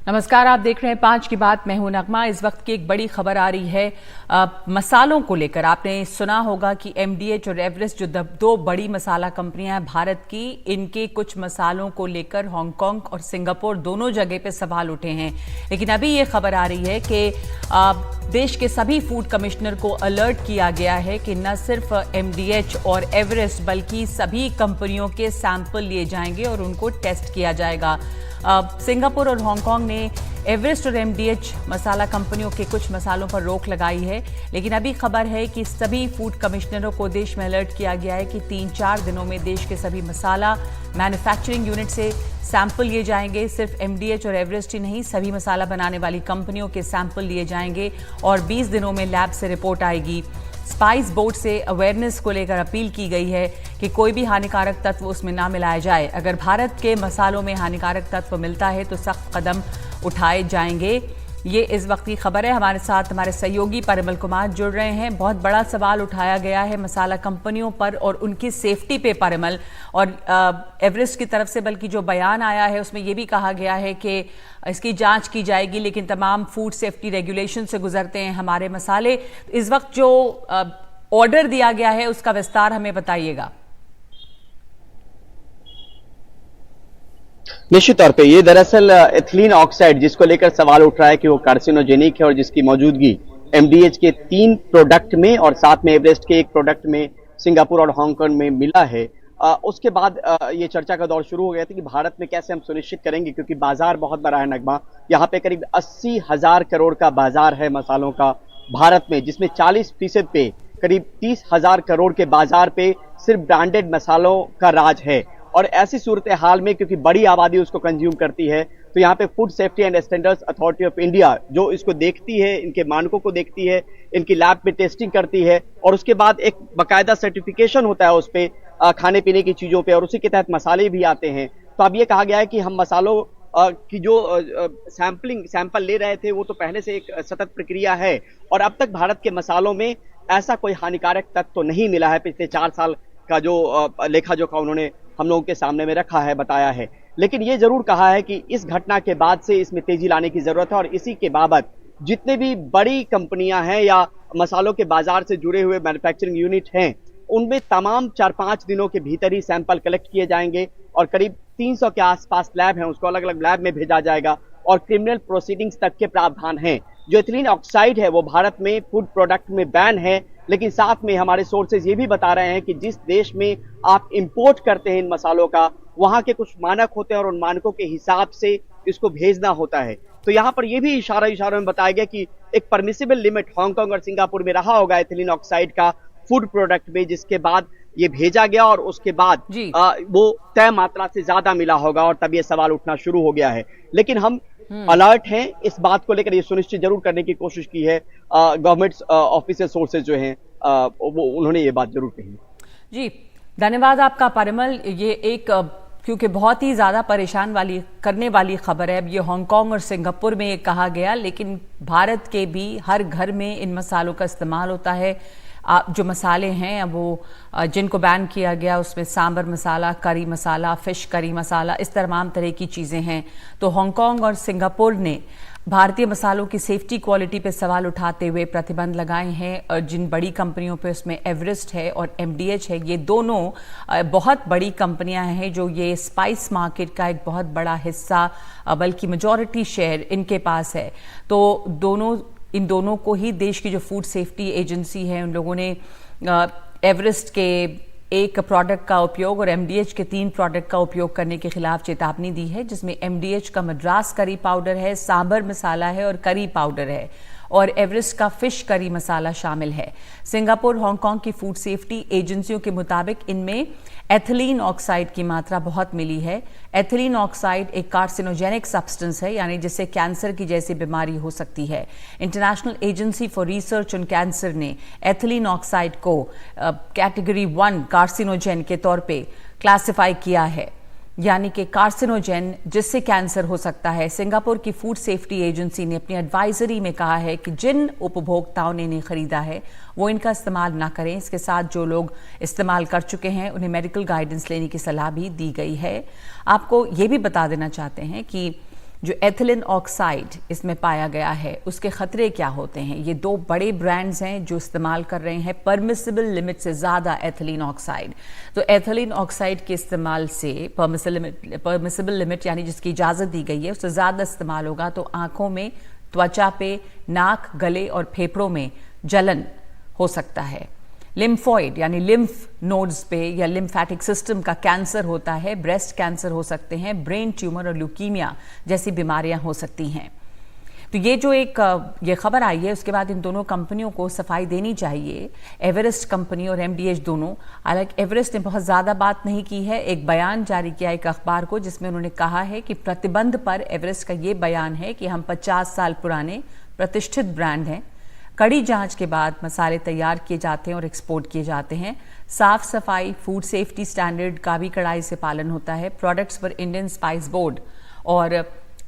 नमस्कार, आप देख रहे हैं 5 की बात। मैं हूं नगमा। इस वक्त की एक बड़ी खबर आ रही है मसालों को लेकर। आपने सुना होगा कि एमडीएच और एवरेस्ट, जो दो बड़ी मसाला कंपनियां हैं भारत की, इनके कुछ मसालों को लेकर हांगकांग और सिंगापुर दोनों जगह पे सवाल उठे हैं। लेकिन अभी ये खबर आ रही है कि देश के सभी फूड कमिश्नर को अलर्ट किया गया है कि न सिर्फ एमडीएच और एवरेस्ट बल्कि सभी कंपनियों के सैंपल लिए जाएंगे और उनको टेस्ट किया जाएगा। सिंगापुर और हांगकांग ने एवरेस्ट और एमडीएच मसाला कंपनियों के कुछ मसालों पर रोक लगाई है। लेकिन अभी खबर है कि सभी फूड कमिश्नरों को देश में अलर्ट किया गया है कि 3-4 दिनों में देश के सभी मसाला मैन्युफैक्चरिंग यूनिट से सैंपल लिए जाएंगे। सिर्फ एमडीएच और एवरेस्ट ही नहीं, सभी मसाला बनाने वाली कंपनियों के सैंपल लिए जाएंगे और 20 दिनों में लैब से रिपोर्ट आएगी। स्पाइस बोर्ड से अवेयरनेस को लेकर अपील की गई है कि कोई भी हानिकारक तत्व उसमें ना मिलाया जाए। अगर भारत के मसालों में हानिकारक तत्व मिलता है तो सख्त कदम उठाए जाएंगे। ये इस वक्त की खबर है। हमारे साथ हमारे सहयोगी परिमल कुमार जुड़ रहे हैं। बहुत बड़ा सवाल उठाया गया है मसाला कंपनियों पर और उनकी सेफ्टी पे परिमल, और एवरेस्ट की तरफ से बल्कि जो बयान आया है उसमें यह भी कहा गया है कि इसकी जांच की जाएगी, लेकिन तमाम फूड सेफ्टी रेगुलेशन से गुजरते हैं हमारे मसाले। इस वक्त जो ऑर्डर दिया गया है उसका विस्तार हमें बताइएगा। निश्चित तौर पे ये दरअसल एथिलीन ऑक्साइड, जिसको लेकर सवाल उठ रहा है कि वो कार्सिनोजेनिक है और जिसकी मौजूदगी एमडीएच के 3 प्रोडक्ट में और साथ में एवरेस्ट के 1 प्रोडक्ट में सिंगापुर और हांगकांग में मिला है। उसके बाद ये चर्चा का दौर शुरू हो गया था कि भारत में कैसे हम सुनिश्चित करेंगे, क्योंकि बाजार बहुत बड़ा है नगमा। यहाँ पे करीब 80,000 करोड़ का बाजार है मसालों का भारत में, जिसमें 40% पे करीब 30,000 करोड़ के बाजार पे सिर्फ ब्रांडेड मसालों का राज है। और ऐसी सूरत हाल में, क्योंकि बड़ी आबादी उसको कंज्यूम करती है, तो यहाँ पे food safety and standards authority of India जो इसको देखती है, इनके मानकों को देखती है, इनकी लैब में टेस्टिंग करती है और उसके बाद एक बाकायदा सर्टिफिकेशन होता है उस पे खाने पीने की चीजों पे, और उसी के तहत मसाले भी आते हैं। तो अब ये कहा गया है कि हम मसालों की जो सैंपल ले रहे थे वो तो पहले से एक सतत प्रक्रिया है और अब तक भारत के मसालों में ऐसा कोई हानिकारक तत्व तो नहीं मिला है। पिछले 4 साल का जो लेखा जोखा उन्होंने हम लोगों के सामने में रखा है, बताया है। लेकिन ये जरूर कहा है कि इस घटना के बाद से इसमें तेजी लाने की जरूरत है और इसी के बाबत जितने भी बड़ी कंपनियां हैं या मसालों के बाजार से जुड़े हुए मैन्युफैक्चरिंग यूनिट हैं, उनमें तमाम 4-5 दिनों के भीतर ही सैंपल कलेक्ट किए जाएंगे और करीब 300 के आसपास लैब हैं, उसको अलग अलग लैब में भेजा जाएगा और क्रिमिनल प्रोसीडिंग्स तक के प्रावधान हैं। जो एथिलीन ऑक्साइड है वो भारत में फूड प्रोडक्ट में बैन है, लेकिन साथ में हमारे सोर्सेज ये भी बता रहे हैं कि जिस देश में आप इंपोर्ट करते हैं इन मसालों का, वहां के कुछ मानक होते हैं और उन मानकों के हिसाब से इसको भेजना होता है। तो यहाँ पर ये भी इशारों में बताया गया कि एक परमिसिबल लिमिट हांगकांग और सिंगापुर में रहा होगा एथिलीन ऑक्साइड का फूड प्रोडक्ट में, जिसके बाद ये भेजा गया और उसके बाद वो तय मात्रा से ज्यादा मिला होगा और तब ये सवाल उठना शुरू हो गया है। लेकिन हम अलर्ट हैं इस बात को लेकर, ये सुनिश्चित जरूर करने की कोशिश की है। गवर्नमेंट ऑफिशियल सोर्सेज जो हैं वो उन्होंने ये बात जरूर कही। जी, धन्यवाद आपका परिमल। ये एक क्योंकि बहुत ही ज्यादा परेशान करने वाली खबर है। अब ये हांगकांग और सिंगापुर में कहा गया, लेकिन भारत के भी हर घर में इन मसालों का इस्तेमाल होता है। जो मसाले हैं वो जिनको बैन किया गया उसमें सांबर मसाला, करी मसाला, फिश करी मसाला, इस तमाम तरह की चीज़ें हैं। तो हांगकांग और सिंगापुर ने भारतीय मसालों की सेफ्टी क्वालिटी पे सवाल उठाते हुए प्रतिबंध लगाए हैं। और जिन बड़ी कंपनियों पे उसमें एवरेस्ट है और एमडीएच है, ये दोनों बहुत बड़ी कंपनियां हैं जो ये स्पाइस मार्केट का एक बहुत बड़ा हिस्सा, बल्कि मेजॉरिटी शेयर इनके पास है। तो इन दोनों को ही देश की जो फूड सेफ्टी एजेंसी है, उन लोगों ने एवरेस्ट के 1 प्रोडक्ट का उपयोग और एमडीएच के 3 प्रोडक्ट का उपयोग करने के खिलाफ चेतावनी दी है, जिसमें एमडीएच का मद्रास करी पाउडर है, सांबर मसाला है और करी पाउडर है, और एवरेस्ट का फिश करी मसाला शामिल है। सिंगापुर, हांगकांग की फूड सेफ्टी एजेंसियों के मुताबिक इनमें एथिलीन ऑक्साइड की मात्रा बहुत मिली है। एथिलीन ऑक्साइड एक कार्सिनोजेनिक सब्सटेंस है, यानी जिससे कैंसर की जैसी बीमारी हो सकती है। International agency for research on cancer ने एथिलीन ऑक्साइड को कैटेगरी 1 कार्सिनोजेन के तौर पे क्लासिफाई किया है, यानी कि कार्सिनोजेन जिससे कैंसर हो सकता है। सिंगापुर की फूड सेफ्टी एजेंसी ने अपनी एडवाइजरी में कहा है कि जिन उपभोक्ताओं ने इन्हें खरीदा है वो इनका इस्तेमाल ना करें। इसके साथ जो लोग इस्तेमाल कर चुके हैं उन्हें मेडिकल गाइडेंस लेने की सलाह भी दी गई है। आपको ये भी बता देना चाहते हैं कि जो एथिलीन ऑक्साइड इसमें पाया गया है उसके खतरे क्या होते हैं? ये दो बड़े ब्रांड्स हैं जो इस्तेमाल कर रहे हैं परमिसिबल लिमिट से ज़्यादा एथिलीन ऑक्साइड। तो एथिलीन ऑक्साइड के इस्तेमाल से परमिसिबल लिमिट यानी जिसकी इजाज़त दी गई है उससे ज़्यादा इस्तेमाल होगा तो आँखों में, त्वचा पे, नाक, गले और फेफड़ों में जलन हो सकता है। लिम्फॉइड यानी लिम्फ नोड्स पे या लिम्फैटिक सिस्टम का कैंसर होता है, ब्रेस्ट कैंसर हो सकते हैं, ब्रेन ट्यूमर और ल्यूकीमिया जैसी बीमारियां हो सकती हैं। तो ये जो ये खबर आई है उसके बाद इन दोनों कंपनियों को सफाई देनी चाहिए, एवरेस्ट कंपनी और एमडीएच दोनों। हालांकि एवरेस्ट ने बहुत ज़्यादा बात नहीं की है, एक बयान जारी किया एक अखबार को जिसमें उन्होंने कहा है कि प्रतिबंध पर एवरेस्ट का ये बयान है कि हम 50 साल पुराने प्रतिष्ठित ब्रांड हैं, कड़ी जांच के बाद मसाले तैयार किए जाते हैं और एक्सपोर्ट किए जाते हैं, साफ सफाई, फूड सेफ्टी स्टैंडर्ड का भी कड़ाई से पालन होता है, प्रोडक्ट्स पर इंडियन स्पाइस बोर्ड और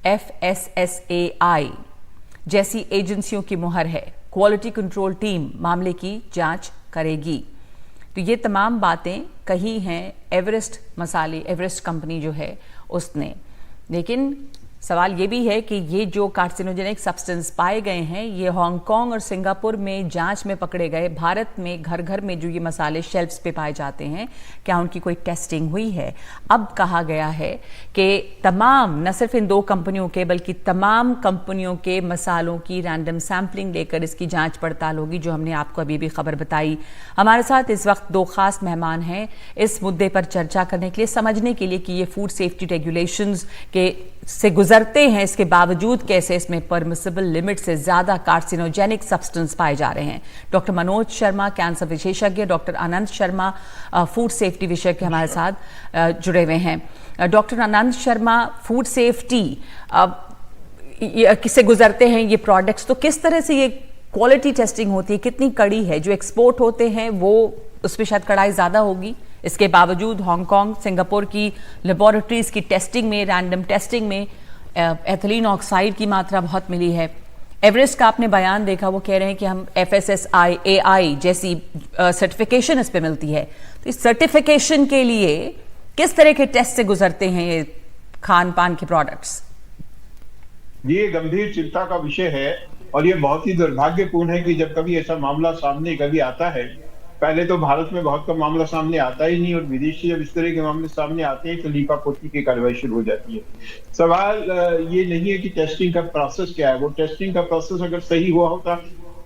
FSSAI जैसी एजेंसियों की मुहर है, क्वालिटी कंट्रोल टीम मामले की जांच करेगी। तो ये तमाम बातें कही हैं एवरेस्ट कंपनी जो है उसने। लेकिन सवाल ये भी है कि ये जो कार्सिनोजेनिक सब्सटेंस पाए गए हैं ये हांगकांग और सिंगापुर में जांच में पकड़े गए, भारत में घर घर में जो ये मसाले शेल्फ्स पे पाए जाते हैं क्या उनकी कोई टेस्टिंग हुई है? अब कहा गया है कि तमाम, न सिर्फ इन दो कंपनियों के बल्कि तमाम कंपनियों के मसालों की रैंडम सैंपलिंग लेकर इसकी जांच पड़ताल होगी, जो हमने आपको अभी भी खबर बताई। हमारे साथ इस वक्त दो खास मेहमान हैं इस मुद्दे पर चर्चा करने के लिए, समझने के लिए कि ये फूड सेफ्टी रेगुलेशंस के से गुजरते हैं, इसके बावजूद कैसे इसमें परमिसिबल लिमिट से ज्यादा कार्सिनोजेनिक सब्सटेंस पाए जा रहे हैं। डॉक्टर मनोज शर्मा कैंसर विशेषज्ञ, doctor Anand Sharma food safety विशेषज्ञ हमारे साथ जुड़े हुए हैं। Doctor Anand Sharma, food safety किससे गुजरते हैं ये प्रोडक्ट्स, तो किस तरह से ये क्वालिटी टेस्टिंग होती है, कितनी कड़ी है? जो एक्सपोर्ट होते हैं वो उस पर शायद कड़ाई ज्यादा होगी, इसके बावजूद हांगकांग, सिंगापुर की लेबोरेटरीज की टेस्टिंग में, रैंडम टेस्टिंग में एथिलीन ऑक्साइड की मात्रा बहुत मिली है। एवरेस्ट का आपने बयान देखा, वो कह रहे हैं कि हम FSSAI जैसी सर्टिफिकेशन इस पे मिलती है। तो इस सर्टिफिकेशन के लिए किस तरह के टेस्ट से गुजरते हैं ये खान पान के प्रोडक्ट्स? ये गंभीर चिंता का विषय है और ये बहुत ही दुर्भाग्यपूर्ण है कि जब कभी ऐसा मामला सामने कभी आता है, पहले तो भारत में बहुत कम मामला सामने आता ही नहीं और विदेशी जब इस तरह के मामले सामने आते हैं तो लीपापोती की कार्रवाई शुरू हो जाती है। सवाल ये नहीं है कि टेस्टिंग का प्रोसेस क्या है, वो टेस्टिंग का प्रोसेस अगर सही हुआ होता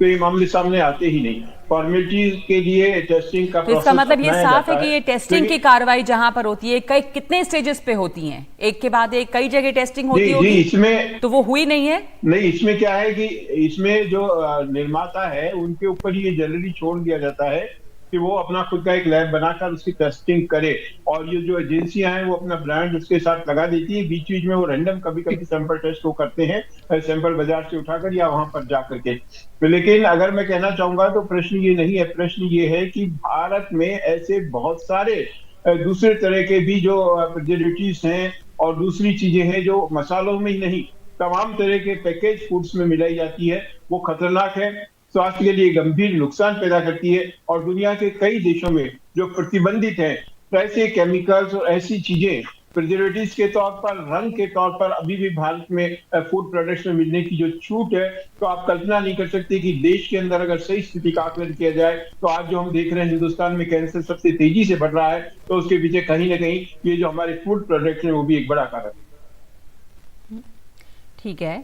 तो ये मामले सामने आते ही नहीं। फॉर्मेलिटी के लिए टेस्टिंग का प्रोसेस, इसका मतलब ये साफ है कि ये टेस्टिंग की कार्रवाई जहां पर होती है कितने स्टेजेस पे होती हैं, एक के बाद एक कई जगह टेस्टिंग होती होगी, इसमें तो वो हुई नहीं है। नहीं, इसमें क्या है कि इसमें जो निर्माता है उनके ऊपर ये जनरली छोड़ दिया जाता है कि वो अपना खुद का एक लैब बनाकर उसकी टेस्टिंग करे और ये जो एजेंसियां हैं वो अपना ब्रांड उसके साथ लगा देती है। बीच बीच में वो रैंडम कभी कभी सैंपल टेस्ट वो करते हैं, सैंपल बाजार से उठाकर या वहां पर जा करके। तो लेकिन अगर मैं कहना चाहूंगा तो प्रश्न ये नहीं है, प्रश्न ये है कि भारत में ऐसे बहुत सारे दूसरे तरह के भी जो प्रिजर्वेटिव्स हैं और दूसरी चीजें हैं जो मसालों में ही नहीं तमाम तरह के पैकेज फूड्स में मिलाई जाती है, वो खतरनाक है, स्वास्थ्य के लिए गंभीर नुकसान पैदा करती है। और दुनिया के कई देशों में जो प्रतिबंधित है तो ऐसे केमिकल्स और ऐसी चीजें प्रिजर्वेटिव्स के तौर पर, रंग के तौर पर अभी भी भारत में फूड प्रोडक्ट्स में मिलने की जो छूट है, तो आप कल्पना नहीं कर सकते कि देश के अंदर अगर सही स्थिति का आकलन किया जाए तो आज जो हम देख रहे हैं हिंदुस्तान में कैंसर सबसे तेजी से बढ़ रहा है, तो उसके पीछे कहीं ना कहीं ये जो हमारे फूड प्रोडक्ट्स हैं वो भी एक बड़ा कारण है। ठीक है,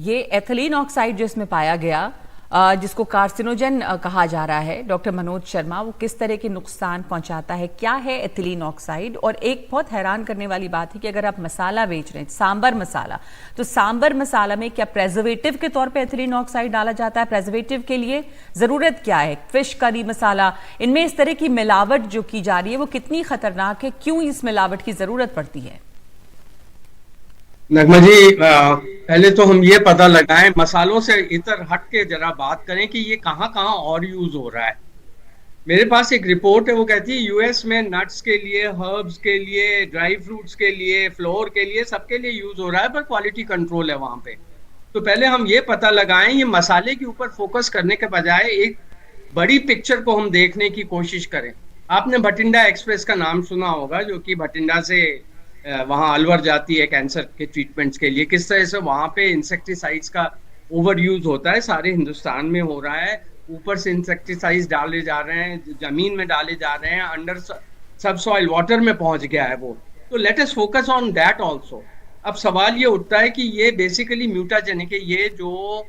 ये एथिलीन ऑक्साइड जो इसमें पाया गया जिसको कार्सिनोजन कहा जा रहा है, डॉक्टर मनोज शर्मा, वो किस तरह के नुकसान पहुंचाता है, क्या है एथिलीन ऑक्साइड? और एक बहुत हैरान करने वाली बात है कि अगर आप मसाला बेच रहे हैं, सांबर मसाला, तो सांबर मसाला में क्या प्रेजर्वेटिव के तौर पे एथिलीन ऑक्साइड डाला जाता है? प्रेजर्वेटिव के लिए जरूरत क्या है? फिश करी मसाला, इनमें इस तरह की मिलावट जो की जा रही है वो कितनी खतरनाक है, क्यों इस मिलावट की जरूरत पड़ती है? नगमा जी, पहले तो हम ये पता लगाएं, मसालों से इधर हट के जरा बात करें कि ये कहाँ कहाँ और यूज हो रहा है। मेरे पास एक रिपोर्ट है, वो कहती है यूएस में नट्स के लिए, हर्ब्स के लिए, ड्राई फ्रूट्स के लिए, फ्लोर के लिए, सबके लिए यूज हो रहा है, पर क्वालिटी कंट्रोल है वहां पे। तो पहले हम ये पता लगाएं, ये मसाले के ऊपर फोकस करने के बजाय एक बड़ी पिक्चर को हम देखने की कोशिश करें। आपने भटिंडा एक्सप्रेस का नाम सुना होगा, जो कि भटिंडा से वहाँ अलवर जाती है कैंसर के ट्रीटमेंट्स के लिए, किस तरह से वहाँ पे इंसेक्टिसाइड्स का ओवर यूज होता है, सारे हिंदुस्तान में हो रहा है। ऊपर से इंसेक्टिसाइड्स डाले जा रहे हैं, जमीन में डाले जा रहे हैं, अंडर सब सॉइल वाटर में पहुंच गया है वो। तो late us focus on that also. अब सवाल ये उठता है कि ये बेसिकली म्यूटाजेनिक है, ये जो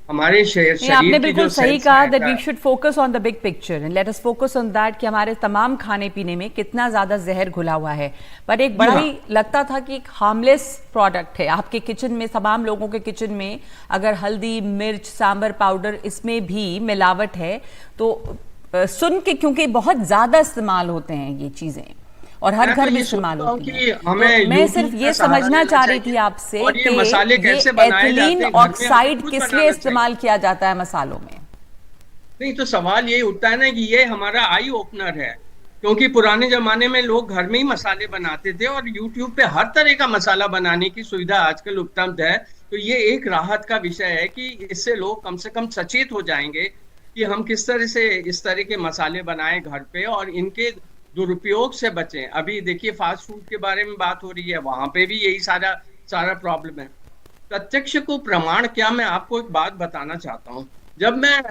हमारे शरीर आपने की बिल्कुल जो सही cells कहा हैं, that we should focus on the big picture and let us focus on that कि हमारे तमाम खाने पीने में कितना ज्यादा जहर घुला हुआ है। पर एक बड़ा ही लगता था कि एक हार्मलेस प्रोडक्ट है आपके किचन में, तमाम लोगों के किचन में अगर हल्दी, मिर्च, सांबर पाउडर इसमें भी मिलावट है तो सुन के, क्योंकि बहुत ज्यादा इस्तेमाल होते हैं ये चीजें और हर घर में इस्तेमाल होती है, तो मैं सिर्फ ये समझना चाह रही थी आपसे कि ये एथिलीन ऑक्साइड किस लिए इस्तेमाल किया जाता है मसालों में। नहीं, तो सवाल ये उठता है ना कि ये हमारा आई ओपनर है, क्योंकि पुराने जमाने में लोग घर में ही मसाले बनाते थे और यूट्यूब पे हर तरह का मसाला बनाने की सुविधा आजकल उपलब्ध है। तो ये एक राहत का विषय है कि इससे लोग कम से कम सचेत हो जाएंगे कि हम किस तरह से इस तरह के मसाले बनाएं घर पे और इनके दुरुपयोग से बचें। अभी देखिए फास्ट फूड के बारे में बात हो रही है, वहां पे भी यही सारा प्रॉब्लम है। प्रत्यक्ष को प्रमाण क्या, मैं आपको एक बात बताना चाहता हूँ। जब मैं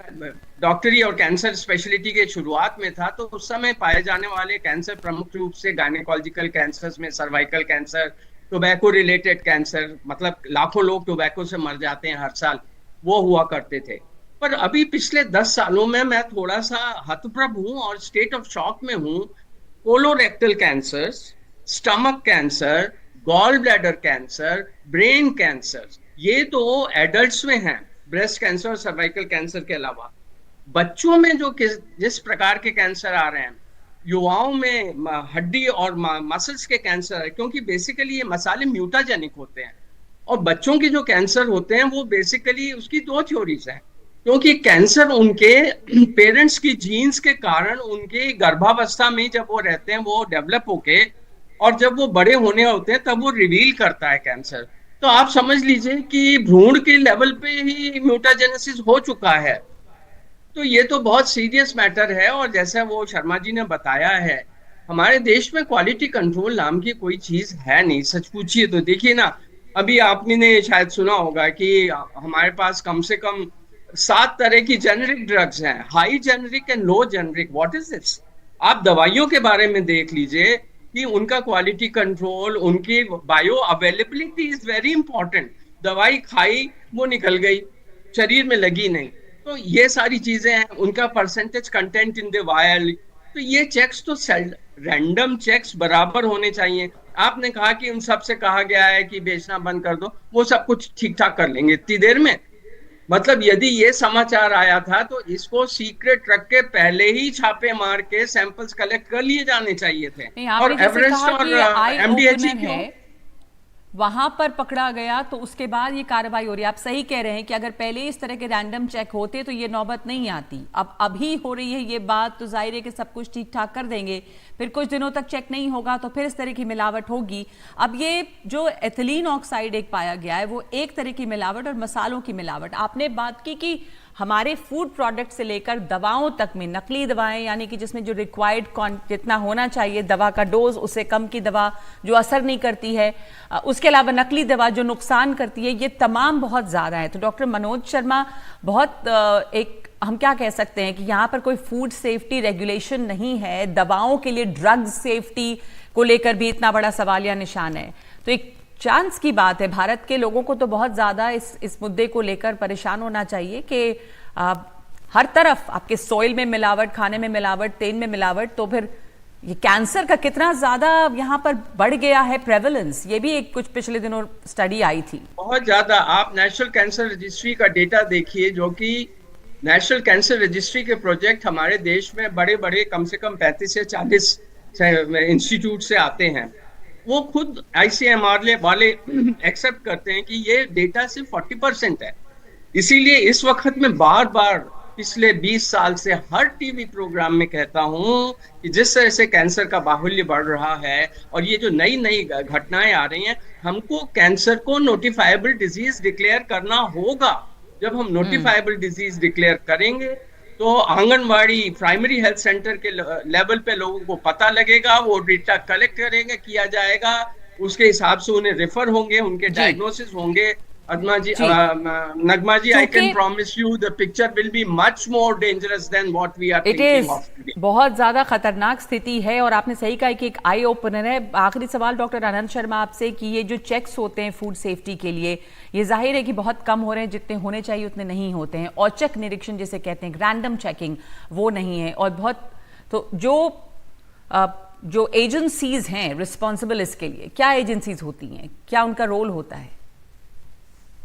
डॉक्टरी और कैंसर स्पेशलिटी के शुरुआत में था तो उस समय पाए जाने वाले कैंसर प्रमुख रूप से गायनेकोलॉजिकल कैंसर्स में cervical cancer, tobacco related cancer, मतलब लाखों लोग टोबैको से मर जाते हैं हर साल, वो हुआ करते थे। पर अभी पिछले 10 सालों में मैं थोड़ा सा हतप्रभ हूँ और स्टेट ऑफ शॉक में हूँ। Colorectal cancer, stomach cancer, gall bladder cancer, brain cancer, ये तो एडल्ट्स में हैं, ब्रेस्ट कैंसर और सर्वाइकल कैंसर के अलावा। बच्चों में जो जिस प्रकार के कैंसर आ रहे हैं, युवाओं में हड्डी और मसल्स के कैंसर है, क्योंकि बेसिकली ये मसाले म्यूटाजेनिक होते हैं। और बच्चों के जो कैंसर होते हैं वो बेसिकली उसकी 2 थ्योरीज हैं, क्योंकि कैंसर उनके पेरेंट्स की जीन्स के कारण उनके गर्भावस्था में जब वो रहते हैं वो डेवलप होके, और जब वो बड़े होने होते हैं तब वो रिवील करता है कैंसर। तो आप समझ लीजिए कि भ्रूण के लेवल पे ही म्यूटाजेनेसिस हो चुका है। तो ये तो बहुत सीरियस मैटर है। और जैसा वो शर्मा जी ने बताया है, हमारे देश में क्वालिटी कंट्रोल नाम की कोई चीज है नहीं। सच पूछिए तो देखिए ना, अभी आपने शायद सुना होगा कि हमारे पास कम से कम 7 तरह की जेनेरिक ड्रग्स हैं, high generic and low generic. What is this? आप दवाइयों के बारे में देख लीजिए कि उनका क्वालिटी कंट्रोल, उनकी bio availability is very important. दवाई खाई, वो निकल गई, शरीर में लगी नहीं, तो ये सारी चीजें हैं। उनका percentage content in the vial, तो ये चेक्स तो रैंडम चेक्स बराबर होने चाहिए। आपने कहा कि उन सब से कहा गया है कि बेचना बंद कर दो, वो सब कुछ ठीक ठाक कर लेंगे इतनी देर में। मतलब यदि ये समाचार आया था तो इसको सीक्रेट रख के पहले ही छापे मार के सैंपल्स कलेक्ट कर लिए जाने चाहिए थे। और एवरेस्ट और एमडीएचई क्यों वहां पर पकड़ा गया तो उसके बाद ये कार्रवाई हो रही है। आप सही कह रहे हैं कि अगर पहले इस तरह के रैंडम चेक होते तो ये नौबत नहीं आती। अब अभी हो रही है ये बात, तो जाहिर है कि सब कुछ ठीक ठाक कर देंगे, फिर कुछ दिनों तक चेक नहीं होगा तो फिर इस तरह की मिलावट होगी। अब ये जो एथिलीन ऑक्साइड एक पाया गया है वो एक तरह की मिलावट और मसालों की मिलावट। आपने बात की कि हमारे फूड प्रोडक्ट से लेकर दवाओं तक में नकली दवाएं, यानी कि जिसमें जो रिक्वायर्ड जितना होना चाहिए दवा का डोज, उससे कम की दवा जो असर नहीं करती है, उसके अलावा नकली दवा जो नुकसान करती है, ये तमाम बहुत ज़्यादा है। तो डॉक्टर मनोज शर्मा, बहुत एक हम क्या कह सकते हैं कि यहाँ पर कोई फूड सेफ्टी रेगुलेशन नहीं है, दवाओं के लिए ड्रग सेफ्टी को लेकर भी इतना बड़ा सवालिया निशान है। तो एक चांस की बात है, भारत के लोगों को तो बहुत ज्यादा इस मुद्दे को लेकर परेशान होना चाहिए कि हर तरफ आपके सॉइल में मिलावट, खाने में मिलावट, तेल में मिलावट, तो फिर ये कैंसर का कितना ज्यादा यहाँ पर बढ़ गया है प्रेवलेंस। ये भी एक कुछ पिछले दिनों स्टडी आई थी, बहुत ज्यादा। आप नेशनल कैंसर रजिस्ट्री का डेटा देखिए, जो कि नेशनल कैंसर रजिस्ट्री के प्रोजेक्ट हमारे देश में बड़े बड़े कम से कम 35 से 40 इंस्टीट्यूट से आते हैं। वो खुद ICMR वाले एक्सेप्ट करते हैं कि ये डेटा सिर्फ 40% है। इसीलिए इस वक्त में बार बार पिछले 20 साल से हर टीवी प्रोग्राम में कहता हूं कि जिस तरह से कैंसर का बाहुल्य बढ़ रहा है और ये जो नई नई घटनाएं आ रही हैं, हमको कैंसर को नोटिफाइबल डिजीज डिक्लेयर करना होगा। जब हम नोटिफाइबल डिजीज डिक्लेयर करेंगे तो आंगनवाड़ी, प्राइमरी हेल्थ सेंटर के लेवल पे लोगों को पता लगेगा, वो डेटा कलेक्ट करेंगे, किया जाएगा, उसके हिसाब से उन्हें रेफर होंगे, उनके डायग्नोसिस होंगे। Nagma ji, I can promise you the picture will be much more dangerous than what we are thinking of today. बहुत ज्यादा खतरनाक स्थिति है और आपने सही कहा कि एक आई ओपनर है। आखिरी सवाल डॉक्टर आनंद शर्मा आपसे कि ये जो चेक्स होते हैं फूड सेफ्टी के लिए, ये जाहिर है कि बहुत कम हो रहे हैं, जितने होने चाहिए उतने नहीं होते हैं। औचक निरीक्षण जिसे कहते हैं, रैंडम चेकिंग, वो नहीं है। और बहुत तो जो एजेंसीज हैं रिस्पॉन्सिबल इसके लिए, क्या एजेंसीज होती हैं, क्या उनका रोल होता है?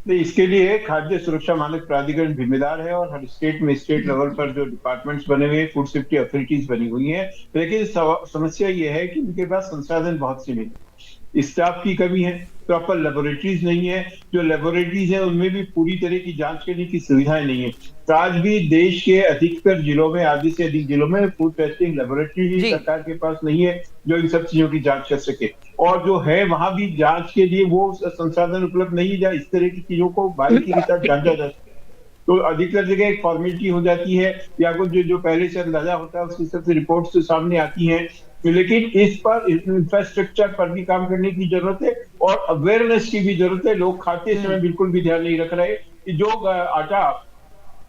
नहीं, इसके लिए खाद्य सुरक्षा मानक प्राधिकरण जिम्मेदार है और हर स्टेट में स्टेट लेवल पर जो डिपार्टमेंट्स बने हुए हैं, फूड सेफ्टी अथॉरिटीज बनी हुई हैं। लेकिन समस्या ये है कि उनके पास संसाधन बहुत सीमित है, स्टाफ की कमी है, प्रॉपर लेबोरेटरीज नहीं है, जो लेबोरेटरीज है उनमें भी पूरी तरह की जांच करने की सुविधाएं नहीं है। तो आज भी देश के अधिकतर जिलों में, आधे से अधिक जिलों में फूड टेस्टिंग लेबोरेटरी सरकार के पास नहीं है जो इन सब चीजों की जांच कर सके। और जो है वहां भी जांच के लिए वो संसाधन उपलब्ध नहीं है जहाँ इस तरह की चीजों को बारीकी के साथ जांचा जा सके। तो अधिकतर जगह एक फॉर्मेलिटी हो जाती है या कुछ जो पहले से अंदाजा होता है उसके हिसाब से रिपोर्ट से सामने आती है। लेकिन इस पर इंफ्रास्ट्रक्चर पर भी काम करने की जरूरत है और अवेयरनेस की भी जरूरत है। लोग खाते समय बिल्कुल भी ध्यान नहीं रख रहे कि जो आटा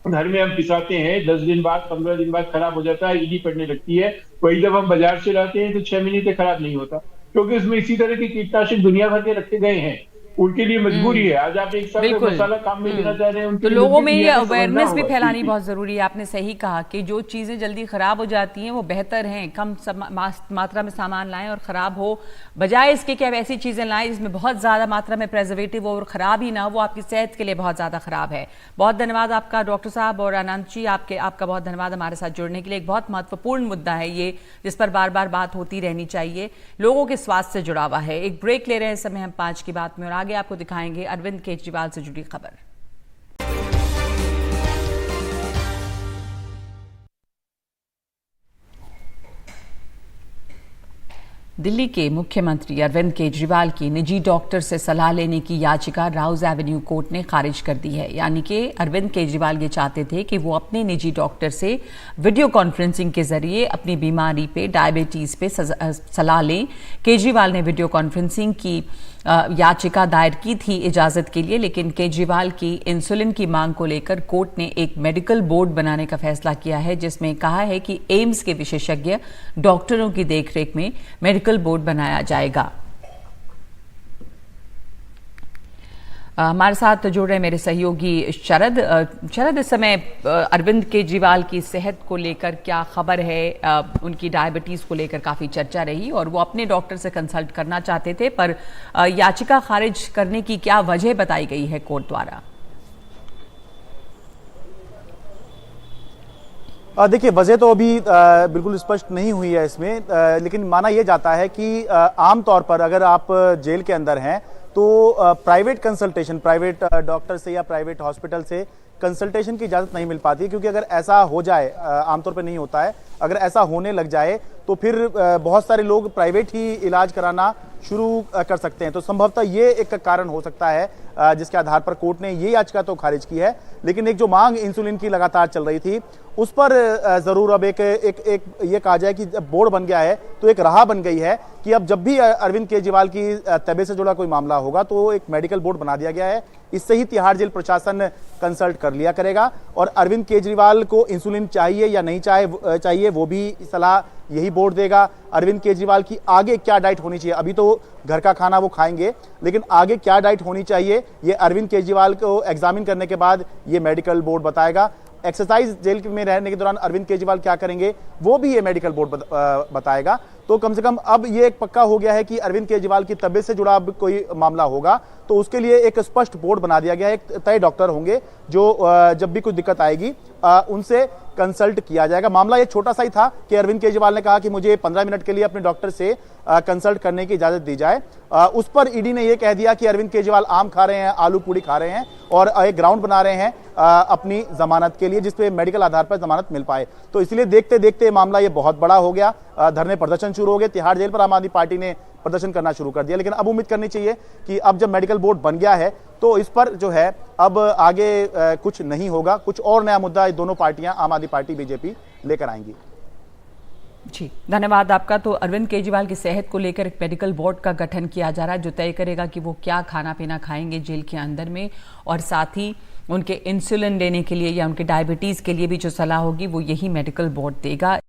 घर में हम पिसाते हैं 10 दिन बाद 15 दिन बाद खराब हो जाता है, ईडी पड़ने लगती है। वही जब हम बाजार से लाते हैं तो 6 महीने तक खराब नहीं होता, क्योंकि उसमें इसी तरह के कीटनाशक दुनिया भर के रखे गए हैं। उनके लिए मजबूरी है। आज आप एक साथ मसाला काम में लेना चाह रहे हैं, तो लोगों में ये अवेयरनेस भी फैलानी बहुत जरूरी है। आपने सही कहा कि जो चीजें जल्दी खराब हो जाती हैं वो बेहतर हैं, कम मात्रा में सामान लाएं और खराब हो, बजाय इसके कि आप ऐसी चीजें लाएं जिसमें बहुत ज्यादा मात्रा में प्रेजर्वेटिव और खराब ही ना हो, वो आपकी सेहत के लिए बहुत ज्यादा खराब है। बहुत धन्यवाद आपका डॉक्टर साहब। और आनंद जी, आपका बहुत धन्यवाद हमारे साथ जुड़ने के लिए। एक बहुत महत्वपूर्ण मुद्दा है ये, जिस पर बार बार बात होती रहनी चाहिए, लोगों के स्वास्थ्य से जुड़ा हुआ है। एक ब्रेक ले रहे हैं इस समय हम 5 की बात में, और आगे आपको दिखाएंगे अरविंद केजरीवाल से जुड़ी खबर। दिल्ली के मुख्यमंत्री अरविंद केजरीवाल की निजी डॉक्टर से सलाह लेने की याचिका राउज एवेन्यू कोर्ट ने खारिज कर दी है। यानी कि अरविंद केजरीवाल ये चाहते थे कि वो अपने निजी डॉक्टर से वीडियो कॉन्फ्रेंसिंग के जरिए अपनी बीमारी पे, डायबिटीज पे सलाह लें। केजरीवाल ने वीडियो कॉन्फ्रेंसिंग की याचिका दायर की थी इजाजत के लिए, लेकिन केजरीवाल की इंसुलिन की मांग को लेकर कोर्ट ने एक मेडिकल बोर्ड बनाने का फैसला किया है, जिसमें कहा है कि एम्स के विशेषज्ञ डॉक्टरों की देखरेख में मेडिकल बोर्ड बनाया जाएगा। हमारे साथ जुड़ रहे मेरे सहयोगी शरद। इस समय अरविंद केजरीवाल की सेहत को लेकर क्या खबर है? उनकी डायबिटीज को लेकर काफी चर्चा रही और वो अपने डॉक्टर से कंसल्ट करना चाहते थे, पर याचिका खारिज करने की क्या वजह बताई गई है कोर्ट द्वारा? देखिए, वजह तो अभी बिल्कुल स्पष्ट नहीं हुई है इसमें, लेकिन माना यह जाता है कि आमतौर पर अगर आप जेल के अंदर हैं तो प्राइवेट कंसल्टेशन, प्राइवेट डॉक्टर से या प्राइवेट हॉस्पिटल से कंसल्टेशन की इजाज़त नहीं मिल पाती, क्योंकि अगर ऐसा हो जाए, आमतौर पर नहीं होता है, अगर ऐसा होने लग जाए तो फिर बहुत सारे लोग प्राइवेट ही इलाज कराना शुरू कर सकते हैं। तो संभवतः ये एक कारण हो सकता है जिसके आधार पर कोर्ट ने ये याचिका तो खारिज की है। लेकिन एक जो मांग इंसुलिन की लगातार चल रही थी उस पर जरूर अब एक ये कहा जाए कि जब बोर्ड बन गया है तो एक राह बन गई है कि अब जब भी अरविंद केजरीवाल की तबीयत से जुड़ा कोई मामला होगा तो एक मेडिकल बोर्ड बना दिया गया है। इससे ही तिहाड़ जेल प्रशासन कंसल्ट कर लिया करेगा और अरविंद केजरीवाल को इंसुलिन चाहिए या नहीं चाहिए वो भी सलाह यही बोर्ड देगा। अरविंद केजरीवाल की आगे क्या डाइट होनी चाहिए, अभी तो घर का खाना वो खाएंगे, लेकिन आगे क्या डाइट होनी चाहिए ये अरविंद केजरीवाल को एग्जामिन करने के बाद ये मेडिकल बोर्ड बताएगा। एक्सरसाइज जेल में रहने के दौरान अरविंद केजरीवाल क्या करेंगे वो भी ये मेडिकल बोर्ड बताएगा। तो कम से कम अब ये एक पक्का हो गया है कि अरविंद केजरीवाल की तबीयत से जुड़ा अब कोई मामला होगा तो उसके लिए एक स्पष्ट बोर्ड बना दिया गया है। एक तय डॉक्टर होंगे जो जब भी कुछ दिक्कत आएगी उनसे कंसल्ट किया जाएगा। मामला ये छोटा सा ही था कि अरविंद केजरीवाल ने कहा कि मुझे 15 मिनट के लिए अपने डॉक्टर से कंसल्ट करने की इजाजत दी जाए। उस पर ईडी ने यह कह दिया कि अरविंद केजरीवाल आम खा रहे हैं, आलू पूड़ी खा रहे हैं और एक ग्राउंड बना रहे हैं अपनी जमानत के लिए, जिसपे मेडिकल आधार पर जमानत मिल पाए। तो इसलिए देखते देखते मामला ये बहुत बड़ा हो गया। धरने प्रदर्शन शुरू हो गए। तिहाड़ जेल पर आम आदमी पार्टी ने प्रदर्शन करना शुरू कर दिया। लेकिन अब उम्मीद करनी चाहिए कि अब जब मेडिकल बोर्ड बन गया है तो इस पर जो है अब आगे कुछ नहीं होगा, कुछ और नया मुद्दा दोनों पार्टियां, आम आदमी पार्टी, बीजेपी लेकर आएंगी। जी धन्यवाद आपका। तो अरविंद केजरीवाल की सेहत को लेकर एक मेडिकल बोर्ड का गठन किया जा रहा है जो तय करेगा कि वो क्या खाना पीना खाएंगे जेल के अंदर में, और साथ ही उनके इंसुलिन लेने के लिए या उनके डायबिटीज़ के लिए भी जो सलाह होगी वो यही मेडिकल बोर्ड देगा।